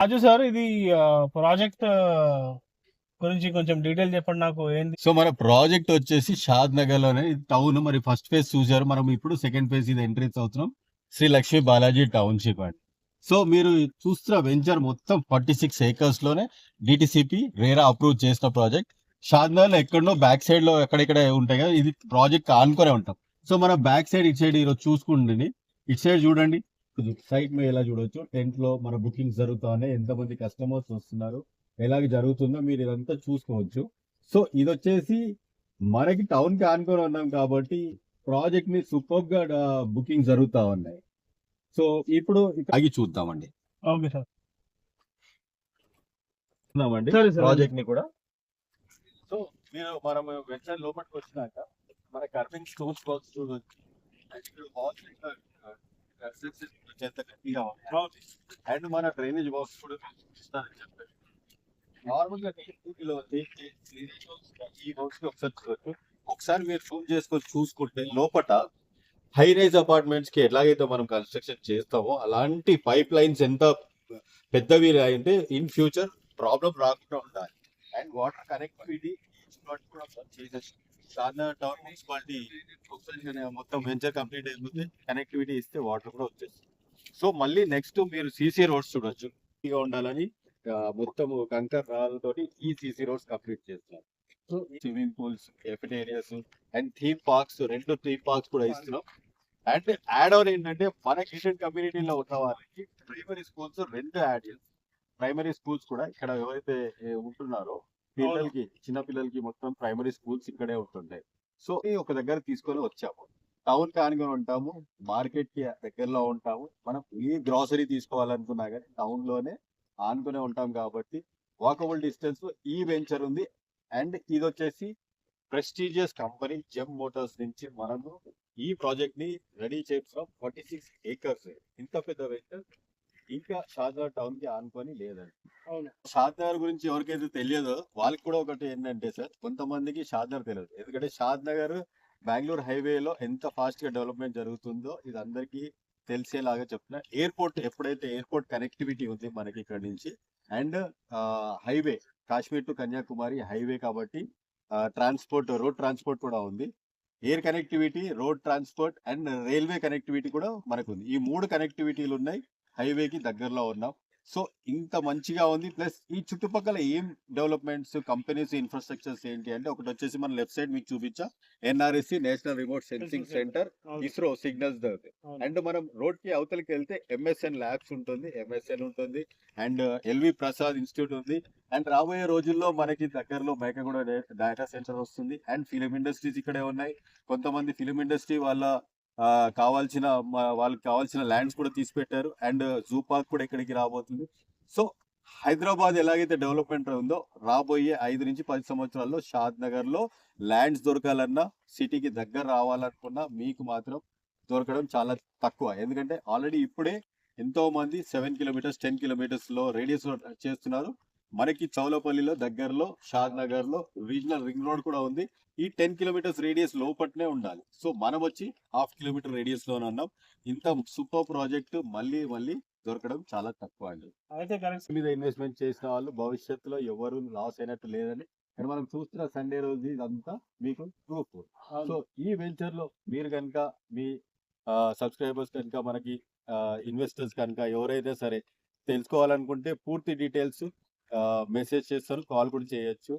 రాజు sir ఇది project గురించి కొంచెం డీటెయిల్ చెప్పండి నాకు ఏంది. సో మన ప్రాజెక్ట్ వచ్చేసి షాద్ నగర్ లోనే టౌన్. మరి ఫస్ట్ ఫేజ్ చూసారు, మనం ఇప్పుడు సెకండ్ ఫేజ్ ఇది ఎంట్రీస్ అవుతున్నాం. శ్రీ లక్ష్మీ బాలాజీ టౌన్షిప్ అండి. సో మీరు చూస్తున్న వెంచర్ మొత్తం 46 acres లోనే డిటిసిపి రేరా అప్రూవ్ చేసిన ప్రాజెక్ట్. షాద్ నగర్ లో ఎక్కడో బ్యాక్ సైడ్ లో ఎక్కడెక్కడ ఉంటాయి కదా, ఇది ప్రాజెక్ట్ ఆనుకునే ఉంటాం. సో మన బ్యాక్ సైడ్ ఇటు సైడ్ ఈరోజు చూసుకుంటుంది, ఇటు సైడ్ చూడండి. సైట్ మీద ఎలా చూడొచ్చు, టెంట్ లో మన బుకింగ్స్ జరుగుతా ఉన్నాయి, ఎంతమంది కస్టమర్స్ వస్తున్నారు, ఎలాగ జరుగుతుందో మీరు ఇదంతా చూసుకోవచ్చు. సో ఇది వచ్చేసి మనకి టౌన్ కి ఆనుకొని ఉన్నాం కాబట్టి ప్రాజెక్ట్ ని సూపర్ గా బుకింగ్ జరుగుతా ఉన్నాయి. సో ఇప్పుడు ఆగి చూద్దామండి. Okay sir. చూద్దామండి సరే సార్. ప్రాజెక్ట్ ని కూడా. సో మీరు మనం వెంచర్ లోపలికి వచ్చినాక మన కర్వింగ్ స్టోన్స్ బాక్స్ చూడవచ్చు. అండ్ మన డ్రైనేజ్ బాక్స్ కూడా చూపిస్తానని చెప్పారు. నార్మల్ గా ఈ హౌస్ కి ఒకసారి చూడొచ్చు. ఒకసారి మీరు జూమ్ చేసుకొని చూసుకుంటే లోపల హై రైజ్ అపార్ట్మెంట్స్ కి ఎలాగైతే మనం కన్స్ట్రక్షన్ చేస్తామో అలాంటి పైప్ లైన్స్ ఎంత పెద్దవి అంటే ఇన్ ఫ్యూచర్ ప్రాబ్లం రాకుండా ఉండాలి. అండ్ వాటర్ కనెక్టివిటీ కూడా చేసేసి టౌన్ మున్సిపాలిటీ ఒకసారి మొత్తం వెంచర్ కంప్లీట్ అయిపోతే కనెక్టివిటీ ఇస్తే వాటర్ కూడా వచ్చేస్తుంది. సో మళ్ళీ నెక్స్ట్ మీరు సీసీ రోడ్స్ చూడొచ్చు. ఉండాలని మొత్తం కంకర్ రాళ్ళతోటి ఈ సీసీ రోడ్స్ కంప్లీట్ చేస్తున్నారు. So swimming pools, cafeterias and theme parks, 2 theme parks కూడా ఇస్తున్నాం. అండ్ యాడ్ ఆన్ ఏంటంటే మన క్రిస్టియన్ కమ్యూనిటీలో ఉన్న వాళ్ళకి ప్రైమరీ స్కూల్స్ 2 యాడ్ చేస్తాం. ప్రైమరీ స్కూల్స్ కూడా ఇక్కడ ఎవరైతే ఉంటున్నారో పిల్లలకి, చిన్న పిల్లలకి మొత్తం ప్రైమరీ స్కూల్స్ ఇక్కడే ఉంటుంటాయి. సో ఒక దగ్గర తీసుకొని వచ్చాము. టౌన్ కి ఆనుకొని ఉంటాము, మార్కెట్ కి దగ్గరలో ఉంటాము. మనం ఏ గ్రాసరీ తీసుకోవాలనుకున్నా కానీ టౌన్ లోనే ఆనుకునే ఉంటాం కాబట్టి వాకబుల్ డిస్టెన్స్ ఈ వెంచర్ ఉంది. అండ్ ఇది వచ్చేసి ప్రెస్టీజియస్ కంపెనీ జెమ్ మోటార్స్ నుంచి మనము ఈ ప్రాజెక్ట్ ని రెడీ చేస్తున్నాం. 46 acres. ఇంత పెద్ద వెంచర్ ఇంకా షాద్నగర్ టౌన్ కి ఆనుకొని లేదండి. షాద్నగర్ గురించి ఎవరికైతే తెలియదో వాళ్ళకి కూడా ఒకటి ఏంటంటే సార్, కొంతమందికి షాద్నగర్ తెలియదు. ఎందుకంటే షాద్నగర్ బెంగళూరు హైవేలో ఎంత ఫాస్ట్ గా డెవలప్మెంట్ జరుగుతుందో ఇది అందరికీ తెలిసేలాగా చెప్తున్నా. ఎయిర్పోర్ట్, ఎప్పుడైతే ఎయిర్పోర్ట్ కనెక్టివిటీ ఉంది మనకి ఇక్కడ నుంచి, and highway Kashmir to Kanyakumari highway కాబట్టి ట్రాన్స్పోర్ట్, రోడ్ ట్రాన్స్పోర్ట్ కూడా ఉంది. Air connectivity, road transport and railway connectivity కూడా మనకు ఉంది. ఈ 3 కనెక్టివిటీలు ఉన్నాయి. హైవేకి దగ్గరలో ఉన్నాం. సో ఇంత మంచిగా ఉంది. ప్లస్ ఈ చుట్టుపక్కల ఏం డెవలప్మెంట్స్, కంపెనీస్, ఇన్ఫ్రాస్ట్రక్చర్స్ ఏంటి అంటే, ఒకటి వచ్చేసి మన లెఫ్ట్ సైడ్ మీకు చూపించా NRSC national remote sensing centre, ISRO signals దొరుకుతాయి. అండ్ మనం రోడ్ కి అవతలకి వెళ్తే ఎంఎస్ఎన్ ల్యాబ్స్ ఉంటుంది, ఎంఎస్ఎన్ ఉంటుంది, అండ్ ఎల్వి ప్రసాద్ ఇన్స్టిట్యూట్ ఉంది. అండ్ రాబోయే రోజుల్లో మనకి దగ్గరలో మేకగూడ డేటా సెంటర్ వస్తుంది. అండ్ ఫిలిం ఇండస్ట్రీస్ ఇక్కడే ఉన్నాయి. కొంతమంది ఫిలిం ఇండస్ట్రీ వాళ్ళకి కావాల్సిన ల్యాండ్స్ కూడా తీసి పెట్టారు. అండ్ జూ పార్క్ కూడా ఇక్కడికి రాబోతుంది. సో హైదరాబాద్ ఎలాగైతే డెవలప్మెంట్ ఉందో రాబోయే 5 నుంచి 10 సంవత్సరాల్లో షాద్ నగర్ లో ల్యాండ్స్ దొరకాలన్నా, సిటీకి దగ్గర రావాలనుకున్నా మీకు మాత్రం దొరకడం చాలా తక్కువ. ఎందుకంటే ఆల్రెడీ ఇప్పుడే ఎంతో మంది 7 కిలోమీటర్స్, 10 కిలోమీటర్స్ లో రేడియస్ చేస్తున్నారు. మనకి చౌలపల్లిలో దగ్గరలో షాద్ నగర్ లో రీజనల్ రింగ్ రోడ్ కూడా ఉంది. ఈ 10 కిలోమీటర్స్ రేడియస్ లోపట్నే ఉండాలి. సో మనం వచ్చి 1/2 కిలోమీటర్ రేడియస్ లోనే ఉన్నాం. ఇంత సూపర్ ప్రాజెక్ట్ మళ్ళీ దొరకడం చాలా తక్కువ అండి. అయితే కరెక్ట్ మీద ఇన్వెస్ట్మెంట్ చేసిన వాళ్ళు భవిష్యత్తులో ఎవరు లాస్ అయినట్టు లేదని కానీ మనం చూస్తున్న సండే రోజు ఇదంతా మీకు ప్రూఫ్. సో ఈ వెంచర్ లో మీరు కనుక మీ సబ్స్క్రైబర్స్ కనుక, మనకి ఇన్వెస్టర్స్ కనుక ఎవరైతే సరే తెలుసుకోవాలనుకుంటే పూర్తి డీటెయిల్స్ మెసేజ్ చేస్తారు, కాల్ కూడా చేయొచ్చు.